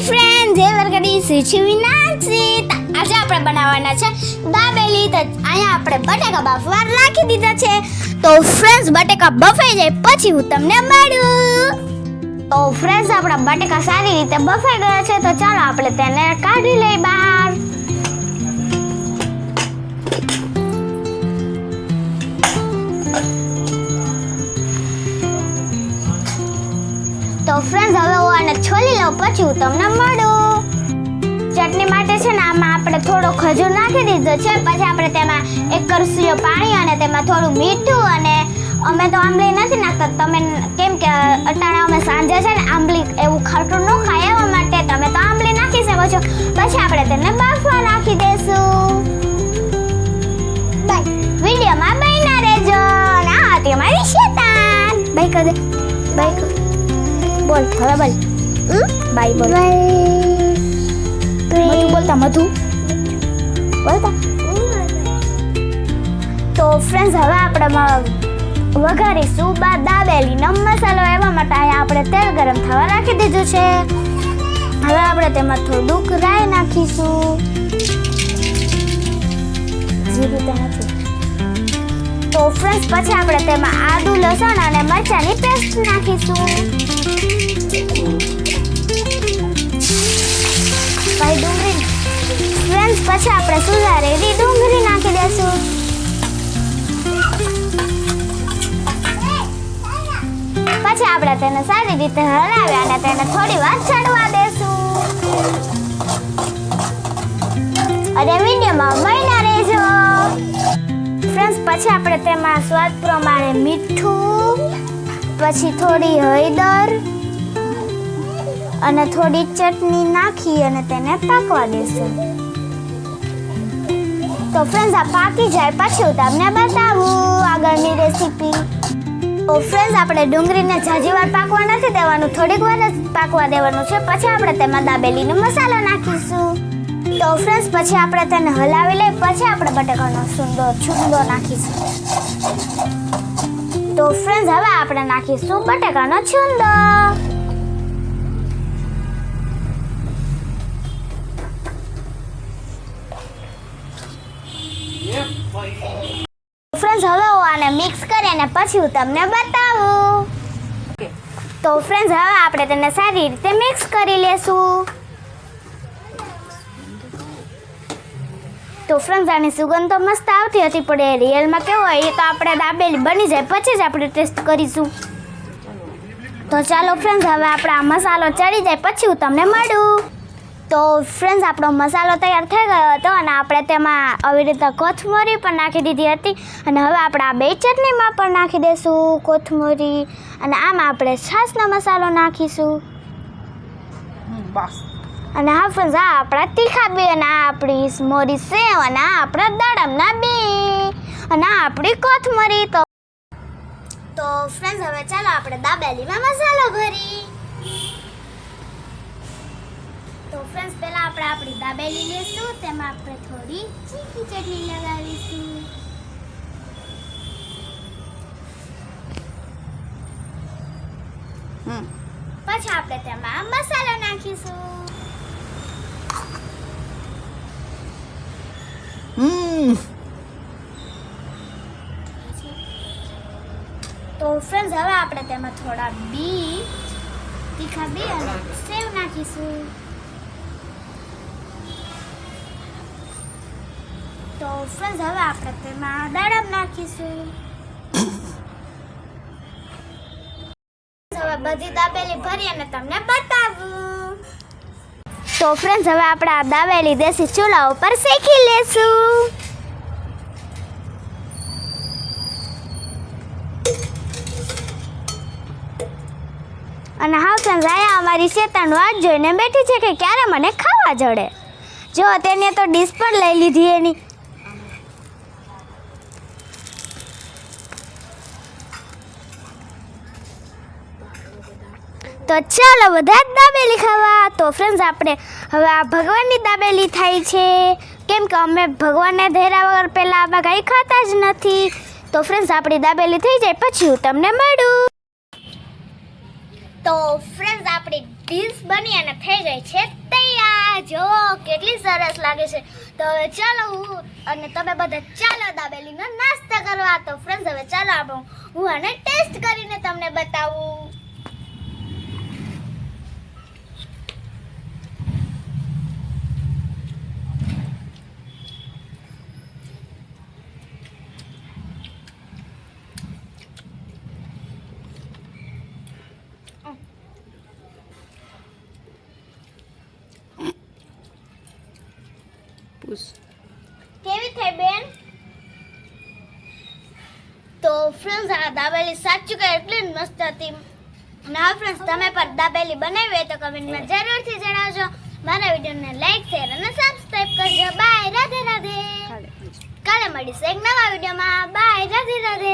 Friend જય વરકડી સુચિવિનાસી આજે આપણે બનાવવાના છે દાબેલી. તો અહીંયા આપણે બટેકા બાફવા રાખી દીધા છે. તો ફ્રેન્ડ્સ બટેકા બફાઈ જાય પછી હું તમને મળું. તો ફ્રેન્ડ્સ આપણા બટેકા સારી રીતે બફાઈ ગયા છે. તો ચાલો આપણે તેને કાઢી લઈએ બહાર. તો ફ્રેન્ડ્સ હવે હું આને છોલી લઉં પછી હું તમને મળું. ચટણી માટે છે ને આમાં આપણે થોડો ખજૂર નાખી દીધો છે. પછી આપણે તેમાં એક કરસલીઓ પાણી અને તેમાં થોડું મીઠું અને અમે તો આંબલી નથી નાખતા. તમે કેમ કે અટાણા અમે સાંજે છે ને આંબલી એવું ખાટું ન ખાય એવા માટે તમે તો આંબલી નાખી શકો છો. પછી આપણે તેને બાફવા નાખી દઈશું. બાય વિડીયોમાં બન્યા રહેજો. અને આ હતી અમારી શેતાન. બાય કર દે. બાય કર. બોલ હવે બોલ. બાય બોલ. મધુ બોલતા મધુ બોલતા. તો ફ્રેન્ડ્સ હવે આપણે વઘારીશું દાબેલી નમ મસાલો. એવા માટે અહીંયા આપણે તેલ ગરમ થવા રાખી દીધું છે. હવે આપણે તેમાં થોડુંક રાઈ નાખીશું. જીરું તો નથી. તો ફ્રેન્ડ્સ પછી આપણે તેમાં આદુ લસણ અને મરચાંની પેસ્ટ નાખીશું. ભાઈ ડુંગળી ફ્રેન્ડ્સ પછી આપણે સુધારેલી ડુંગળી નાખી દઈશું. પછી આપણે તેને સારી રીતે હલાવી અને તેને થોડી વાર ચડવા દેશું. અને વિડીયોમાં બન્યા રહેજો. ફ્રેન્ડ્સ પછી આપણે તેમાં સ્વાદ પ્રમાણે મીઠું, પછી થોડી હળદર અને થોડી ચટણી નાખી અને તેને પાકવા દેશું. તો ફ્રેન્ડ્સ આ પાકી જાય પછી હું તમને બતાવું આગળની રેસીપી. તો ફ્રેન્ડ્સ આપણે ડુંગળીને ઝાઝી વાર પાકવા નથી દેવાનું, થોડીક વાર જ પાકવા દેવાનું છે. પછી આપણે તેમાં દાબેલીનો મસાલો નાખીશું. તો ફ્રેન્ડ્સ પછી આપણે તેને હલાવી લઈ પછી આપણે બટેકાનો છુંદો નાખીશું. તો ફ્રેન્ડ્સ હવે આપણે નાખીશું બટેકાનો છુંદો. ફ્રેન્ડ્સ હવે હું આને મિક્સ કરી અને પછી હું તમને બતાવું. તો ફ્રેન્ડ્સ હવે આપણે તેને સારી રીતે મિક્સ કરી લેશું. તો ફ્રેન્ડ્સ આની સુગંધ તો મસ્ત આવતી હતી પણ એ રિયલમાં કેવું હોય એ તો આપણે દાબેલી બની જાય પછી જ આપણે ટેસ્ટ કરીશું. તો ચાલો ફ્રેન્ડ્સ હવે આપણે આ મસાલો ચડી જાય પછી હું તમને મળું. તો ફ્રેન્ડ્સ આપણો મસાલો તૈયાર થઈ ગયો હતો અને આપણે તેમાં આવી રીતે કોથમરી પણ નાખી દીધી હતી. અને હવે આપણે આ બે ચટણીમાં પણ નાખી દઈશું કોથમરી. અને આમાં આપણે છાશનો મસાલો નાખીશું. અને હા ફ્રેન્ડ્સ આ આપણા તીખા બે અને આ આપણી મોરી સેવ અને આ આપણા દાડમના બે અને આ આપણી કોથમરી. તો ફ્રેન્ડ્સ હવે ચાલો આપણે દાબેલીમાં મસાલો ભરી. તો ફ્રેન્ડ્સ પહેલા આપણે આપણી દાબેલી લેશું. તેમાં આપણે થોડી ચીકી ચટણી લગાવીશું. પછી આપણે તેમાં મસાલો નાખીશું. તો ફ્રેન્ડ્સ હવે આપણે તેમાં થોડા તીખા બી અને સેવ નાખીશું. તો ફ્રેન્ડ્સ હવે આપણે તેમાં દાડમ નાખીશું. હવે બધી દાબેલી ભરી અને તમને બતાવું. તો ફ્રેન્ડ્સ હવે આપણે આ દાબેલી દેશી ચૂલા ઉપર શેકી લેશું. અને હા ફ્રેન્ડ્સ આયા અમારી શેતાન વાટ જોઈને બેઠી છે કે ક્યારે મને ખાવા જડે. જો તેને તો ડીશ પણ લઈ લીધી એની. તો ચાલો બધા જ દાબેલી ખાવા. તો ફ્રેન્ડ્સ આપણે હવે આ ભગવાનની દાબેલી થાય છે કેમ કે અમે ભગવાનને ધર્યા વગર પહેલાં આમાં કંઈ ખાતા જ નથી. તો ફ્રેન્ડ્સ આપણી દાબેલી થઈ જાય પછી હું તમને મળું. તો ફ્રેન્ડ્સ આપણી ડીશ બની અને થઈ ગઈ છે તૈયાર. જો કેટલી સરસ લાગે છે. તો હવે ચાલો હું અને તમે બધા ચાલો દાબેલીનો નાસ્તો કરવા. તો ફ્રેન્ડ્સ હવે ચાલો હું આને ટેસ્ટ કરીને તમને બતાવું. કેવી થઈ બેન? તો ફ્રેન્ડ્સ આ દાબેલી સાચું કે એટલી જ મસ્ત હતી. ના ફ્રેન્ડ્સ તમે પણ દાબેલી બનાવી હોય તો કમેન્ટમાં જરૂરથી જણાવજો. મારા વિડીયોને લાઈક શેર અને સબસ્ક્રાઇબ કરજો. બાય, રાધે રાધે. કાલે મળીશું એક નવા વિડીયોમાં. બાય, રાધે રાધે.